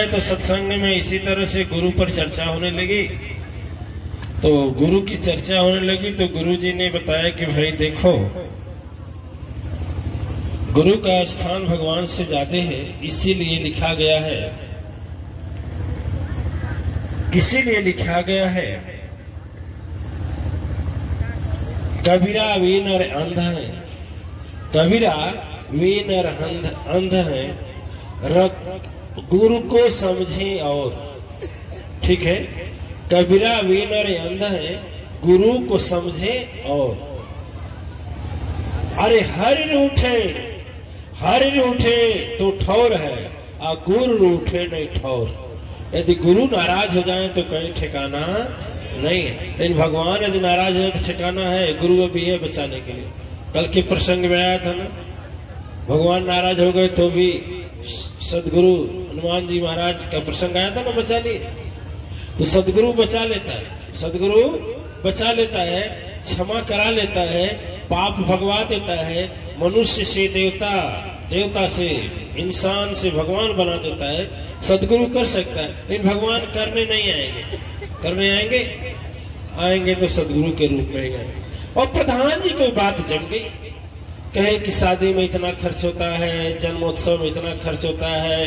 गए तो सत्संग में इसी तरह से गुरु पर चर्चा होने लगी। तो गुरु की चर्चा होने लगी तो गुरु जी ने बताया कि भाई देखो, गुरु का स्थान भगवान से ज्यादा है, इसीलिए लिखा गया है, इसीलिए लिखा गया है कबीरा वे नर अंध है, कबीरा वे नर अंध है, गुरु को समझे और, ठीक है, कबीरा वे नर अंध है, गुरु को समझे और। अरे हरि रूठे तो ठौर है, और गुरु रूठे नहीं ठौर। यदि गुरु नाराज हो जाए तो कहीं ठिकाना नहीं है, लेकिन भगवान यदि नाराज हो तो ठिकाना है। गुरु अभी है बचाने के लिए। कल के प्रसंग में आया था ना, भगवान नाराज हो गए तो भी सदगुरु हनुमान जी महाराज का प्रसंग आया था ना, बचा लिए। तो सदगुरु बचा लेता है, सदगुरु बचा लेता है, क्षमा करा लेता है, पाप भगवा देता है, मनुष्य से देवता, देवता से इंसान से भगवान बना देता है। सदगुरु कर सकता है, लेकिन भगवान करने नहीं आएंगे। करने आएंगे तो सदगुरु के रूप में आएंगे। और प्रधान जी कोई बात जम गई, कहे कि शादी में इतना खर्च होता है, जन्मोत्सव में इतना खर्च होता है,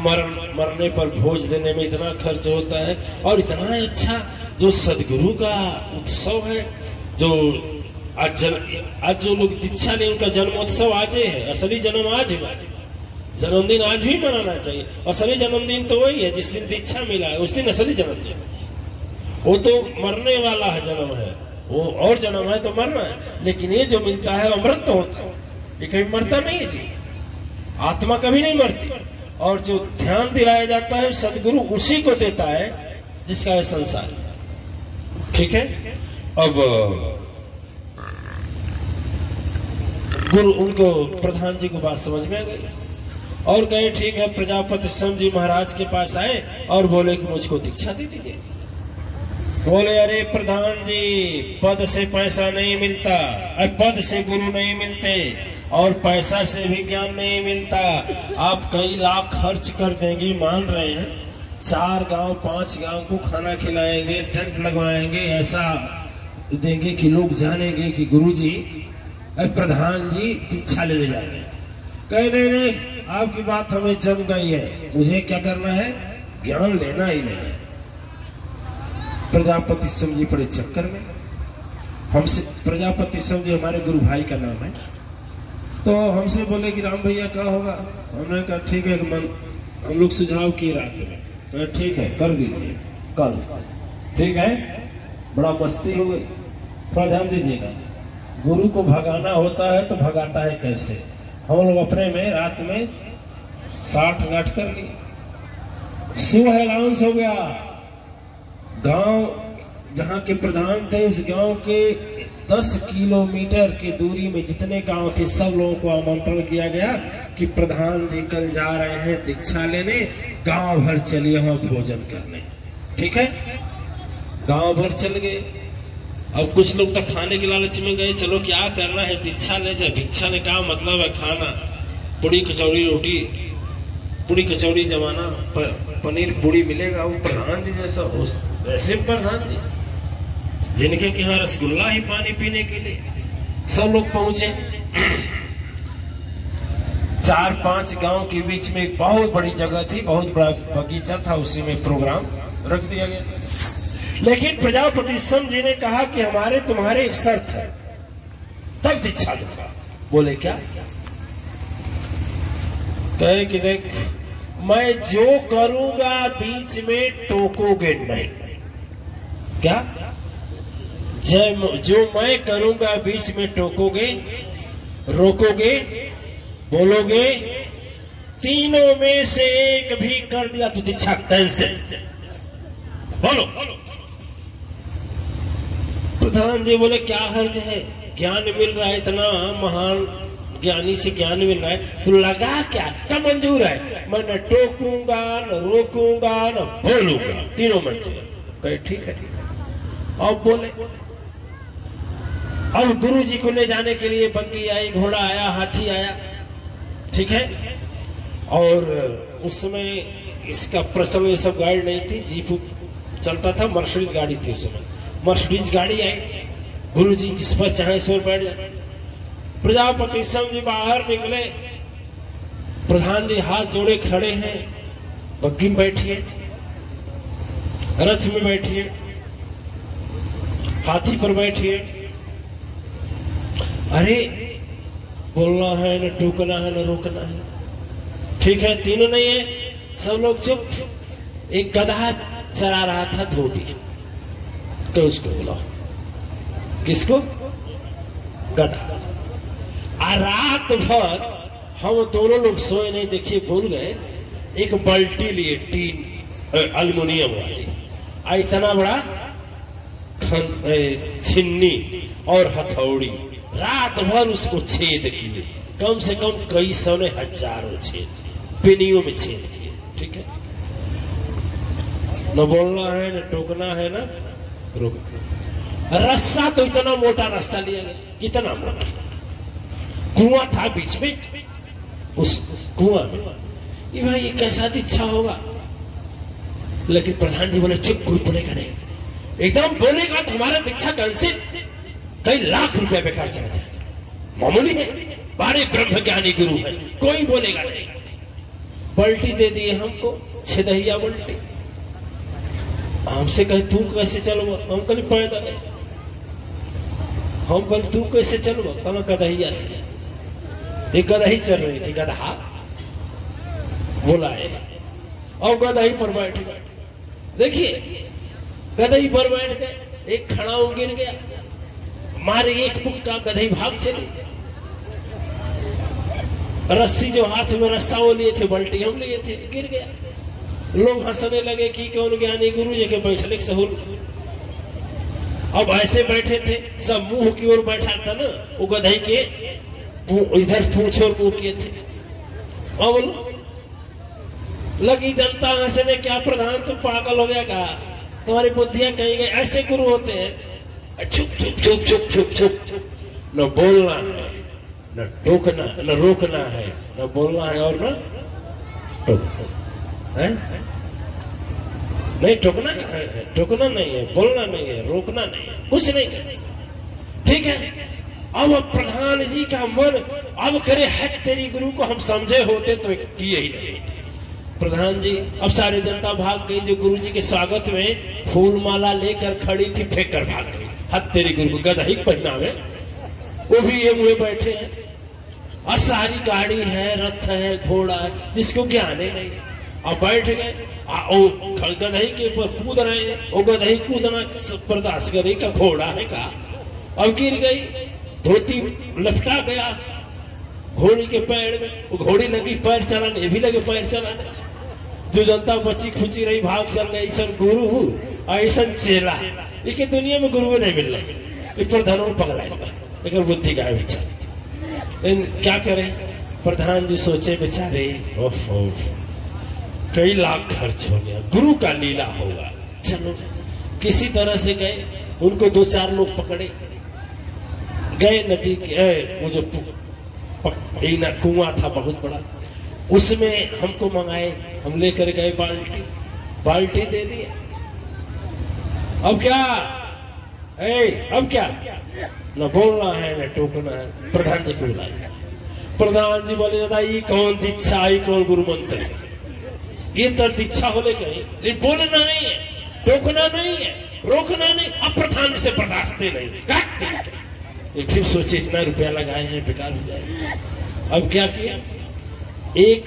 मरने पर भोज देने में इतना खर्च होता है, और इतना अच्छा जो सदगुरु का उत्सव है, जो आज जो लोग दीक्षा ले उनका जन्मोत्सव आज है, असली जन्म आज है। जन्मदिन आज भी मनाना चाहिए। असली जन्मदिन तो वही है जिस दिन दीक्षा मिला है, उस दिन असली जन्मदिन। वो तो मरने वाला है जन्म है, वो और जन्म है तो मरना है, लेकिन ये जो मिलता है अमृत तो होता है, ये कभी मरता नहीं है जी। आत्मा कभी नहीं मरती। और जो ध्यान दिलाया जाता है सदगुरु उसी को देता है जिसका है संसार। ठीक है, अब गुरु उनको प्रधान जी को बात समझ में आ गई और कहे ठीक है। प्रजापति सिंह जी महाराज के पास आए और बोले कि मुझको दीक्षा दे दीजिए। बोले अरे प्रधान जी, पद से पैसा नहीं मिलता, पद से गुरु नहीं मिलते, और पैसा से भी ज्ञान नहीं मिलता। आप कई लाख खर्च कर देंगे, मान रहे हैं, 4 गांव 5 गांव को खाना खिलाएंगे, टेंट लगवाएंगे, ऐसा देंगे कि लोग जानेंगे कि गुरुजी प्रधान जी दीक्षा लेने जा रहे हैं। कहे नहीं, आपकी बात हमें जम गई है, मुझे क्या करना है, ज्ञान लेना ही लेना है। प्रजापति सिंह जी पड़े चक्कर में। हमसे प्रजापति सिंह जी हमारे गुरु भाई का नाम है, तो हमसे बोले कि राम भैया क्या होगा। हमने कहा ठीक है, हम लोग सुझाव किए रात में, तो ठीक है कर दीजिए कल। ठीक है, बड़ा मस्ती हो गई। थोड़ा ध्यान दीजिएगा, गुरु को भगाना होता है तो भगाता है कैसे। हम लोग अपने में रात में 60 गांठ कर लिए। शिव अनाउंस हो गया। गांव जहां के प्रधान थे, उस गांव के 10 किलोमीटर की दूरी में जितने गांव थे सब लोगों को आमंत्रण किया गया कि प्रधान जी कल जा रहे हैं दीक्षा लेने, गांव भर चलिए वहां भोजन करने। ठीक है, गांव भर चल गए। अब कुछ लोग तो खाने के लालच में गए, चलो क्या करना है, दीक्षा ले जाए। भिक्षा ने कहा मतलब है खाना, पूड़ी कचौड़ी रोटी, पूड़ी कचौड़ी जमाना, पनीर पूड़ी मिलेगा। वो प्रधान जी जैसा वैसे प्रधान जी जिनके के यहाँ रसगुल्ला ही पानी पीने के लिए सब लोग पहुंचे। 4-5 गांव के बीच में एक बहुत बड़ी जगह थी, बहुत बड़ा बगीचा था, उसी में प्रोग्राम रख दिया गया। लेकिन प्रजापति सिंह जी ने कहा कि हमारे तुम्हारे एक शर्त है, तब दीक्षा दूंगा। बोले क्या? कहे कि देख, मैं जो करूंगा बीच में टोकोगे नहीं। क्या? जो मैं करूंगा बीच में टोकोगे, रोकोगे, बोलोगे, तीनों में से एक भी कर दिया तो दीक्षा कैंसिल। बोलो। प्रधान जी बोले क्या हर्ज है, ज्ञान मिल रहा है, इतना महान ज्ञानी से ज्ञान मिल रहा है, तो लगा क्या मंजूर है, मैं न टोकूंगा, न रोकूंगा, न बोलूंगा, तीनों मंजूर। कहे ठीक है। अब बोले, अब गुरु जी को ले जाने के लिए बग्गी आई, घोड़ा आया, हाथी आया। ठीक है, और उस समय इसका प्रचलन, ये सब गाड़ी नहीं थी, जीप चलता था, मर्सिडीज गाड़ी थी उस समय। मर्सिडीज गाड़ी आई, गुरुजी जिस पर चाहे इस पर बैठ जाए। प्रजापति सिंह जी बाहर निकले, प्रधान जी हाथ जोड़े खड़े हैं, बग्गी में बैठिए, रथ में बैठिए, हाथी पर बैठिए। अरे बोलना है न टूकना है न रोकना है, ठीक है, तीनों नहीं है, सब लोग चुप। एक गधा चरा रहा था धोबी, तो उसको बुलाओ। किसको? गधा। आ रात भर हम दोनों लोग सोए नहीं, देखिए भूल गए, एक बाल्टी लिए टीन एल्युमिनियम वाली, आ इतना बड़ा छिन्नी और हथौड़ी, रात भर उसको छेद किए, कम से कम कई सौ ने हजारों छेद, पिनियों में छेद किए। ठीक है, न बोलना है न टोकना है न रोकना। रस्सा तो इतना मोटा रस्सा लिया गया, इतना मोटा, कुआं था बीच में, उस कुआं में ये भाई ये कैसा दीक्षा होगा। लेकिन प्रधान जी बोले चुप, कोई बोलेगा नहीं, एकदम बोलेगा तो हमारा दीक्षा कैंसिल, कई लाख रुपया बेकार चला जाएगा। मामूली है, बड़े ब्रह्म ज्ञानी गुरु है, कोई बोलेगा नहीं। पलटी दे दिए हमको, छेदहिया उल्टी। हमसे कहे तू कैसे चलवा, हम कल पैदल, हम कल तू कैसे चलवा, कल गदहिया से। एक गदही चल रही थी, गधा बुलाए और गदही पर बैठ गए। देखिए गदही पर बैठ गए, एक खड़ाऊ गिर गया, मारे एक मुक्का, गदही भाग चली। रस्सी जो हाथ में रस्सा वो लिए थे, बल्टी हम लिए थे, गिर गया। लोग हंसने लगे कि कौन ज्ञानी गुरु जी के बैठने सहूल। अब ऐसे बैठे थे, सब मुंह की ओर बैठा था ना, वो गदही के इधर पूछ और मुंह किए थे। अब लगी जनता हंसने, क्या प्रधान तुम पागल हो गया, कहा तुम्हारी बुद्धियां कहीं गई, ऐसे गुरु होते हैं। चुप चुप चुप चुप चुप चुप, न बोलना है न टोकना, न रोकना है, न बोलना है और न टोकना है। नहीं टोकना कहाँ है, टोकना नहीं है, बोलना नहीं है, रोकना नहीं है, कुछ नहीं करना। ठीक है, अब प्रधान जी का मन अब करे है तेरी गुरु को हम समझे होते तो किए ही नहीं। प्रधान जी अब सारी जनता भाग गई, जो गुरु जी के स्वागत में फूल माला लेकर खड़ी थी फेंक कर भाग गई। हद तेरी गुरु को गदही पहनावे, वो भी ये मुझे बैठे हैं, और सारी गाड़ी है, रथ है, घोड़ा है, जिसको ज्ञान ही नहीं। अब बैठ गए, गदही के ऊपर कूद रहे हैं, वो गदही कूदना बर्दाश्त करे का, घोड़ा है का। अब गिर गई, धोती लपटा गया घोड़ी के पैर में, वो घोड़ी लगी पैर चलाने, ये भी लगे पैर चलाने। जो जनता बची खुची रही, भाग चल रही। ऐसा गुरु ऐसा चेला, ये दुनिया में गुरु नहीं मिल रहा, इस पर धनों पगला, लेकिन बुद्धि का विचार क्या करें। प्रधान जी सोचे बेचारे, ओहो कई लाख खर्च हो गया, गुरु का लीला होगा, चलो किसी तरह से गए। उनको 2-4 लोग पकड़े, गए नदी के, वो जो कुआं था बहुत बड़ा, उसमें हमको मंगाए, हम लेकर गए बाल्टी दे दी। अब क्या अब क्या, न बोलना है न टोकना है। प्रधान जी को बुलाए, प्रधान जी बोले दादा ये कौन दीक्षा, ये कौन गुरु मंत्र, ये तो दीक्षा होले कहीं, ये बोलना नहीं है, टोकना नहीं है, रोकना नहीं। अब प्रधान जी से बर्दाश्त नहीं, ये फिर सोचे इतना रुपया लगाए हैं बेकार हो जाए। अब क्या किया, एक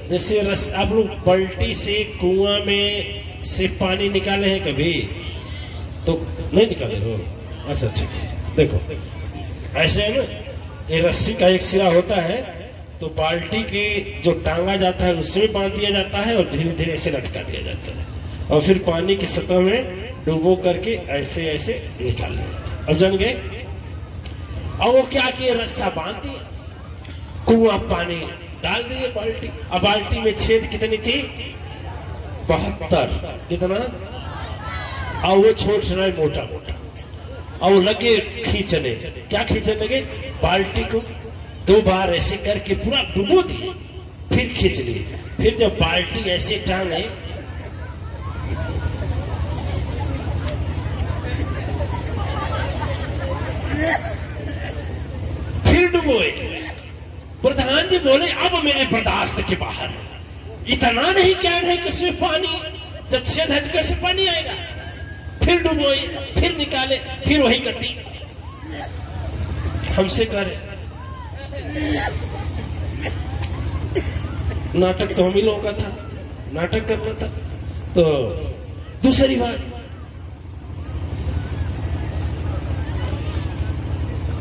जैसे आप लोग पलटी से कुआं में से पानी निकाले हैं कभी, तो नहीं निकाले हो? अच्छा ठीक है, देखो ऐसे है ना, ये रस्सी का एक सिरा होता है, तो बाल्टी की जो टांगा जाता है उसमें बांध दिया जाता है और धीरे धीरे ऐसे लटका दिया जाता है, और फिर पानी की सतह में डुबो करके ऐसे ऐसे निकाल लिया। अब जम गए, और वो क्या किए, रस्सा बांध दिया, कुआं पानी डाल दिए बाल्टी। अब बाल्टी में छेद कितनी थी, 72, कितना, और वो छोट रहा मोटा मोटा, और वो लगे खींचने। क्या खींचने लगे, बाल्टी को 2 बार ऐसे करके पूरा डुबो दिए, फिर खींच लिए। फिर जब बाल्टी ऐसे टांगे, फिर डुबोए। प्रधान जी बोले अब मेरे बर्दाश्त के बाहर है, इतना नहीं कैद है कि इसमें पानी, जब छेद है तो कैसे पानी आएगा। फिर डुबोए, फिर निकाले, फिर वही गति हमसे करे। नाटक तो हम ही लोगों का था, नाटक करना था। तो दूसरी बात,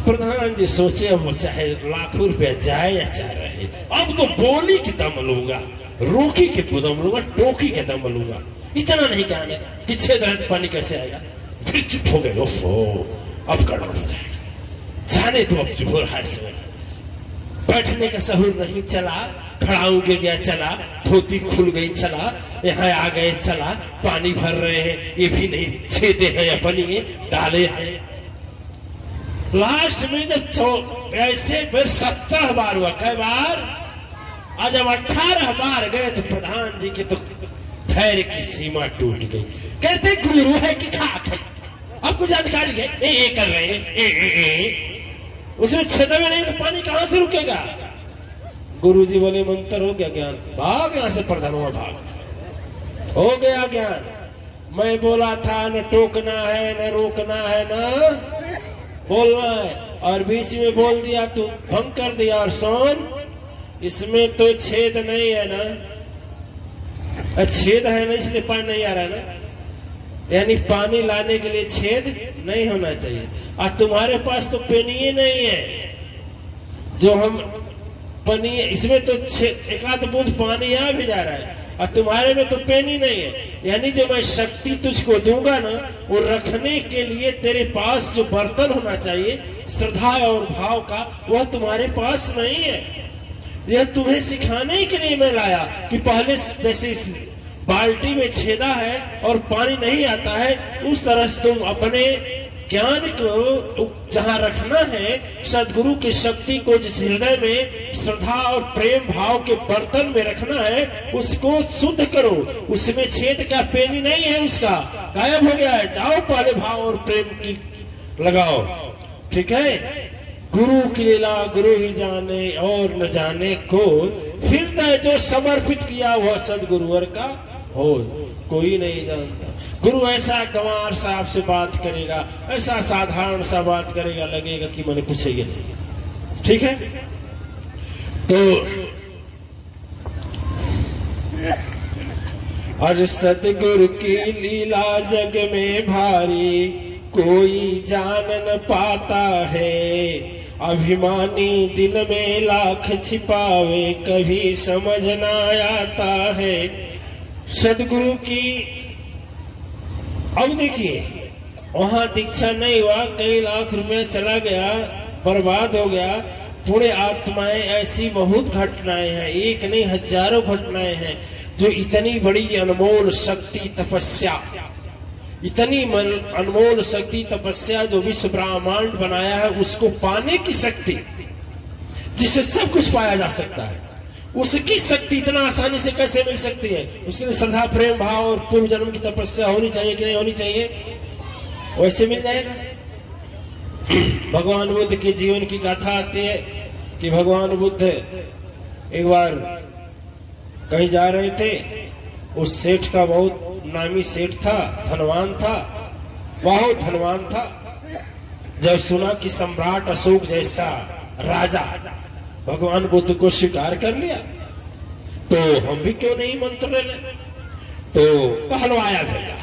प्रधान जी सोचे अब चाहे लाखों रुपया जाए या जा रहे, अब तो बोली की दम लूंगा, रोकी के दम लूंगा, टोकी के दम लूंगा। इतना नहीं कहने कि छेद है पानी कैसे आएगा। फिर चुप हो गए, ओफो अब गड़बड़ हो जाएगा, जाने तो अब चुप हो रहा है। बैठने का सहूर नहीं चला, खड़ाऊ के गया चला, धोती खुल गई चला, यहाँ आ गए चला, पानी भर रहे हैं, ये भी नहीं छेदे हैं या बनिए डाले हैं। लास्ट में जब ऐसे फिर 17 बार हुआ, कई बार, और जब 18 बार गए तो प्रधान जी के तो धैर्य की सीमा टूट गई। कहते गुरु है कि खाक है, आपको जानकारी है, ए कर रहे हैं, ए। उसमें छेदा में नहीं तो पानी कहां से रुकेगा। गुरुजी बोले मंत्र हो गया ज्ञान, भाग यहां से प्रधानवा, भाग, हो गया ज्ञान। मैं बोला था न टोकना है न रोकना है न बोलना है, और बीच में बोल दिया तू भंग कर दिया। और सोन इसमें तो छेद नहीं है ना, छेद है ना इसलिए पानी नहीं आ रहा है ना, यानी पानी लाने के लिए छेद नहीं होना चाहिए। और तुम्हारे पास तो पेनिए नहीं है, जो हम पानी, इसमें तो एक आध बूंद पानी आ भी जा रहा है, और तुम्हारे में तो पेनी नहीं है। यानी जो मैं शक्ति तुझको दूंगा ना, वो रखने के लिए तेरे पास जो बर्तन होना चाहिए श्रद्धा और भाव का, वह तुम्हारे पास नहीं है। यह तुम्हें सिखाने के लिए मैं लाया कि पहले जैसे इस बाल्टी में छेदा है और पानी नहीं आता है, उस तरह से तुम अपने ज्ञान को जहां रखना है, सदगुरु की शक्ति को जिस हृदय में श्रद्धा और प्रेम भाव के बर्तन में रखना है, उसको शुद्ध करो। उसमें छेद का पेनी नहीं है, उसका गायब हो गया है। जाओ पहले भाव और प्रेम की लगाओ, ठीक है। गुरु की लीला गुरु ही जाने और न जाने को, हृदय जो समर्पित किया वह सदगुरुवर का हो, कोई नहीं जानता। गुरु ऐसा गंवार सा आपसे बात करेगा, ऐसा साधारण सा बात करेगा, लगेगा कि मैंने कुछ ही नहीं, ठीक है। तो आज सतगुरु की लीला जग में भारी, कोई जान न पाता है। अभिमानी दिल में लाख छिपावे, कभी समझ ना आता है। सदगुरु की, अब देखिए वहां दीक्षा नहीं हुआ, कई लाख रुपए चला गया, बर्बाद हो गया। पूरे आत्माएं, ऐसी बहुत घटनाएं हैं, एक नहीं हजारों घटनाएं हैं, जो इतनी बड़ी अनमोल शक्ति तपस्या, इतनी अनमोल शक्ति तपस्या जो विश्व ब्रह्मांड बनाया है, उसको पाने की शक्ति, जिससे सब कुछ पाया जा सकता है, उसकी शक्ति इतना आसानी से कैसे मिल सकती है। उसके लिए श्रद्धा प्रेम भाव और पूर्व जन्म की तपस्या होनी चाहिए कि नहीं होनी चाहिए, वैसे मिल जाएगा। भगवान बुद्ध के जीवन की गाथा आती है कि भगवान बुद्ध एक बार कहीं जा रहे थे, उस सेठ का, बहुत नामी सेठ था, धनवान था, बहुत धनवान था। जब सुना कि सम्राट अशोक जैसा राजा भगवान बुद्ध को स्वीकार कर लिया, तो हम भी क्यों नहीं मंत्र ले लें। तो कहलवाया भेजा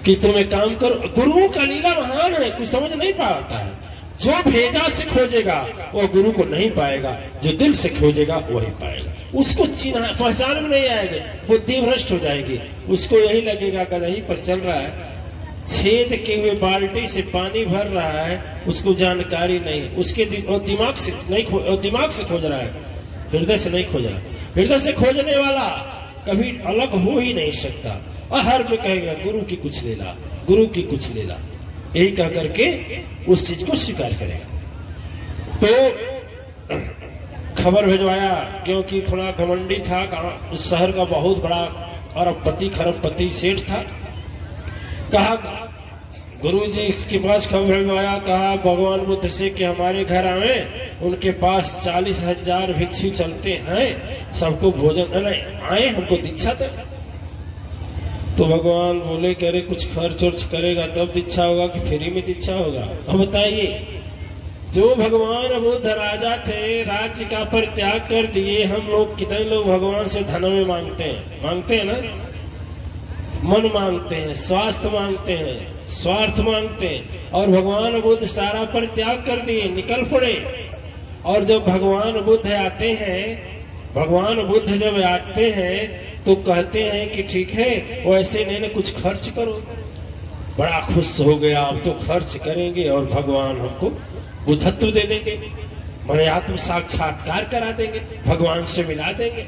कि तुम्हें काम करो। गुरुओं का लीला महान है, कोई समझ नहीं पाता है। जो भेजा से खोजेगा वो गुरु को नहीं पाएगा, जो दिल से खोजेगा वही पाएगा। उसको चिन्ह पहचान में नहीं आएगी, बुद्धि भ्रष्ट हो जाएगी। उसको यही लगेगा कहीं पर चल रहा है, छेद के हुए बाल्टी से पानी भर रहा है, उसको जानकारी नहीं, उसके दिमाग से नहीं, दिमाग से खोज रहा है, हृदय से नहीं खोज रहा। हृदय से खोजने वाला कभी अलग हो ही नहीं सकता, और हर में कहेगा गुरु की कुछ लीला, गुरु की कुछ लीला, यही कह करके उस चीज को स्वीकार करेगा। तो खबर भिजवाया, क्योंकि थोड़ा घमंडी था, उस शहर का बहुत बड़ा अरबपति खरबपति सेठ था। कहा गुरु जी के पास खबर भिजवाया, कहा भगवान बुद्ध से कि हमारे घर आए, उनके पास 40,000 भिक्षु चलते हैं, सबको भोजन आए, हमको दीक्षा दे। तो भगवान बोले कि अरे कुछ खर्च वर्च करेगा तब दीक्षा होगा कि फ्री में दीक्षा होगा। अब बताइए, जो भगवान बुद्ध राजा थे, राज्य का परित्याग कर दिए, हम लोग कितने लोग भगवान से धन में मांगते हैं ना, मन मांगते हैं, स्वास्थ्य मांगते हैं, स्वार्थ मांगते हैं, और भगवान बुद्ध सारा परित्याग कर दिए, निकल पड़े। और जब भगवान बुद्ध आते हैं, भगवान बुद्ध जब आते हैं तो कहते हैं कि ठीक है, वैसे नहीं कुछ खर्च करो। बड़ा खुश हो गया, अब तो खर्च करेंगे और भगवान हमको बुद्धत्व दे देंगे, माने आत्म साक्षात्कार करा देंगे, भगवान से मिला देंगे।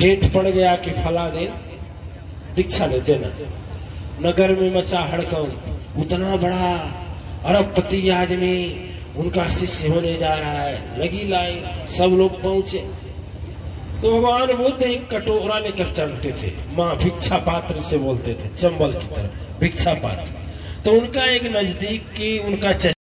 डेट पड़ गया कि फला दिन दीक्षा ले देना। नगर में मचा हड़कंप, उतना बड़ा अरबपति आदमी उनका शिष्य होने जा रहा है, लगी लाइन, सब लोग पहुंचे। तो भगवान बुद्ध एक कटोरा लेकर चलते थे, माँ भिक्षा पात्र से बोलते थे, चंबल की तरह भिक्षा पात्र। तो उनका एक नजदीक की उनका